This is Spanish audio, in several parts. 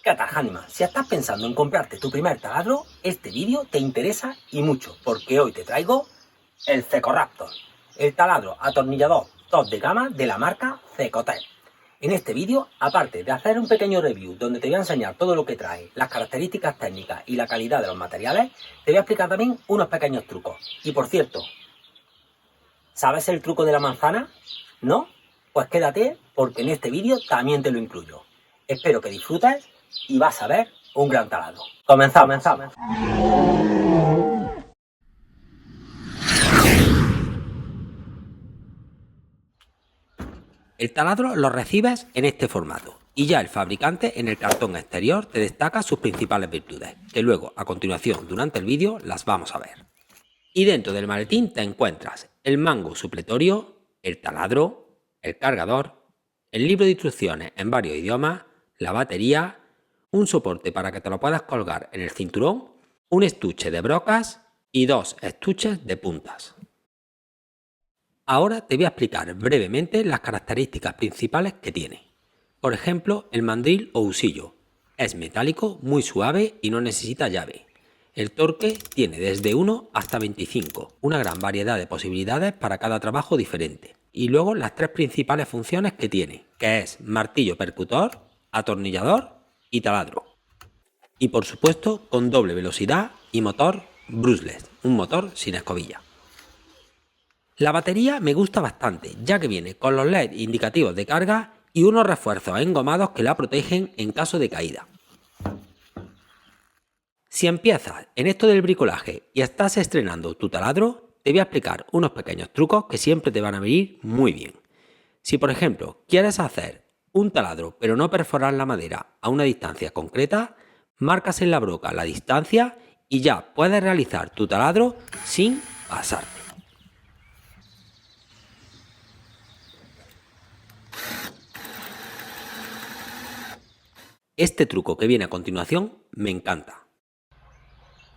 ¿Qué tal, Hanima? Si estás pensando en comprarte tu primer taladro, este vídeo te interesa y mucho, porque hoy te traigo el Cecoraptor, el taladro atornillador top de gama de la marca Cecotec. En este vídeo, aparte de hacer un pequeño review donde te voy a enseñar todo lo que trae, las características técnicas y la calidad de los materiales, te voy a explicar también unos pequeños trucos. Y por cierto, ¿sabes el truco de la manzana? ¿No? Pues quédate porque en este vídeo también te lo incluyo. Espero que disfrutes y vas a ver un gran taladro. ¡Comenzamos! El taladro lo recibes en este formato y ya el fabricante en el cartón exterior te destaca sus principales virtudes, que luego a continuación durante el vídeo las vamos a ver. Y dentro del maletín te encuentras el mango supletorio, el taladro, el cargador, el libro de instrucciones en varios idiomas, la batería, un soporte para que te lo puedas colgar en el cinturón, un estuche de brocas y dos estuches de puntas. Ahora te voy a explicar brevemente las características principales que tiene. Por ejemplo, el mandril o husillo. Es metálico, muy suave y no necesita llave. El torque tiene desde 1 hasta 25, una gran variedad de posibilidades para cada trabajo diferente. Y luego las tres principales funciones que tiene, que es martillo percutor, atornillador y taladro. Y por supuesto con doble velocidad y motor brushless, un motor sin escobilla. La batería me gusta bastante, ya que viene con los LED indicativos de carga y unos refuerzos engomados que la protegen en caso de caída. Si empiezas en esto del bricolaje y estás estrenando tu taladro, te voy a explicar unos pequeños trucos que siempre te van a venir muy bien. Si por ejemplo quieres hacer un taladro pero no perforar la madera a una distancia concreta, marcas en la broca la distancia y ya puedes realizar tu taladro sin pasarte. Este truco que viene a continuación me encanta.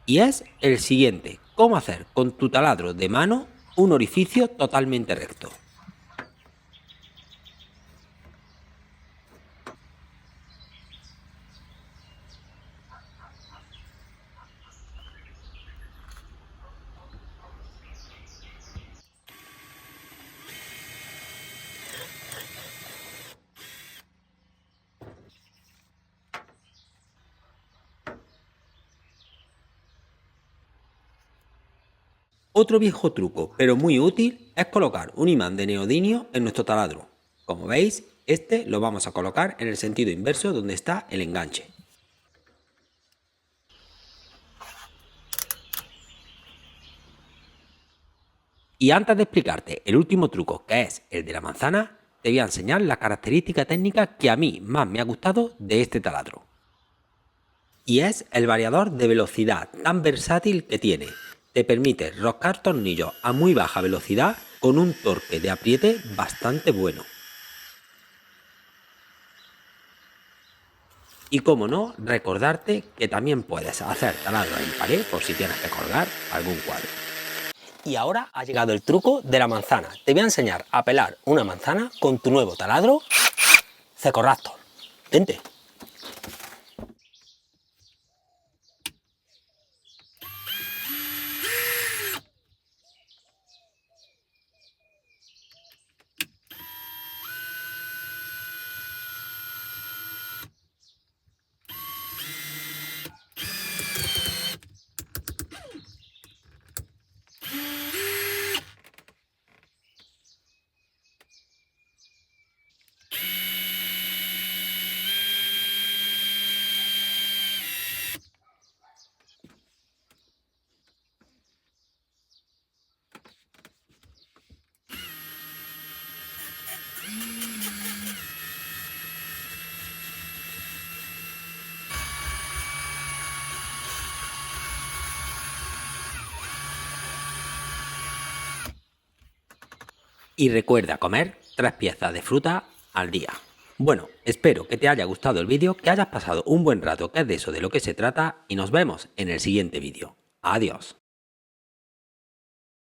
Y es el siguiente: cómo hacer con tu taladro de mano un orificio totalmente recto. Otro viejo truco, pero muy útil, es colocar un imán de neodimio en nuestro taladro. Como veis, este lo vamos a colocar en el sentido inverso donde está el enganche. Y antes de explicarte el último truco, que es el de la manzana, te voy a enseñar la característica técnica que a mí más me ha gustado de este taladro. Y es el variador de velocidad tan versátil que tiene. Te permite roscar tornillos a muy baja velocidad con un torque de apriete bastante bueno. Y como no, recordarte que también puedes hacer taladros en pared por si tienes que colgar algún cuadro. Y ahora ha llegado el truco de la manzana. Te voy a enseñar a pelar una manzana con tu nuevo taladro Cecoraptor. Vente. Y recuerda comer 3 piezas de fruta al día. Bueno, espero que te haya gustado el vídeo, que hayas pasado un buen rato, que es de eso de lo que se trata, y nos vemos en el siguiente vídeo. Adiós.